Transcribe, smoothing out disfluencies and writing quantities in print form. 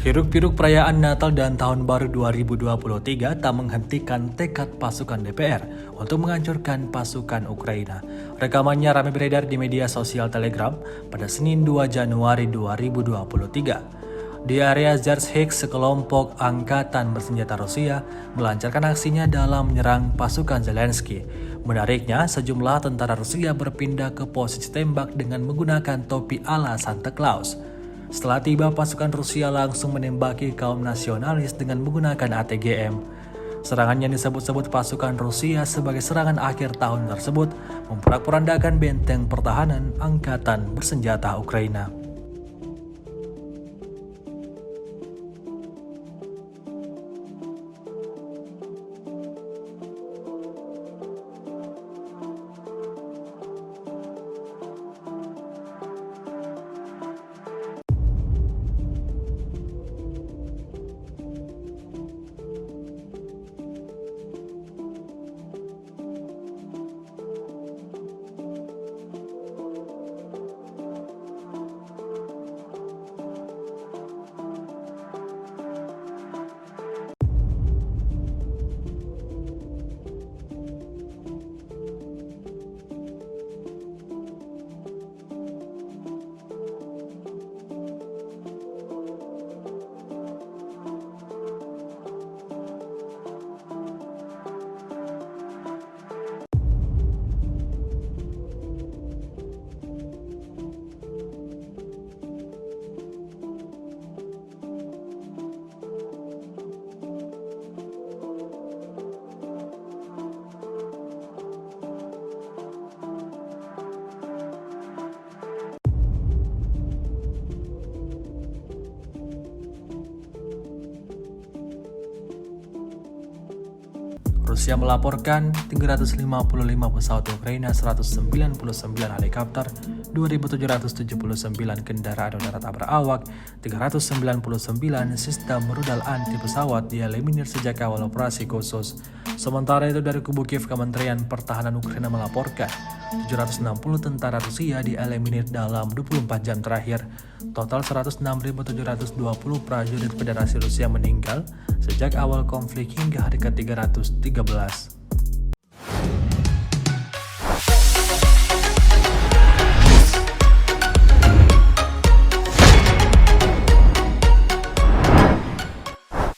Hiruk-pikuk perayaan Natal dan Tahun Baru 2023 tak menghentikan tekad pasukan DPR untuk menghancurkan pasukan Ukraina. Rekamannya ramai beredar di media sosial Telegram pada Senin 2 Januari 2023. Di area Zerchik, sekelompok angkatan bersenjata Rusia melancarkan aksinya dalam menyerang pasukan Zelensky. Menariknya, sejumlah tentara Rusia berpindah ke posisi tembak dengan menggunakan topi ala Santa Claus. Setelah tiba, pasukan Rusia langsung menembaki kaum nasionalis dengan menggunakan ATGM. Serangan yang disebut-sebut pasukan Rusia sebagai serangan akhir tahun tersebut memporak-porandakan benteng pertahanan angkatan bersenjata Ukraina. Rusia melaporkan 355 pesawat Ukraina, 199 helikopter, 2.779 kendaraan udara tak berawak, 399 sistem rudal anti pesawat dieliminir sejak awal operasi khusus. Sementara itu dari kubu Kiev, Kementerian Pertahanan Ukraina melaporkan 760 tentara Rusia dieliminir dalam 24 jam terakhir. Total 106.720 prajurit Federasi Rusia meninggal sejak awal konflik hingga hari ke-313.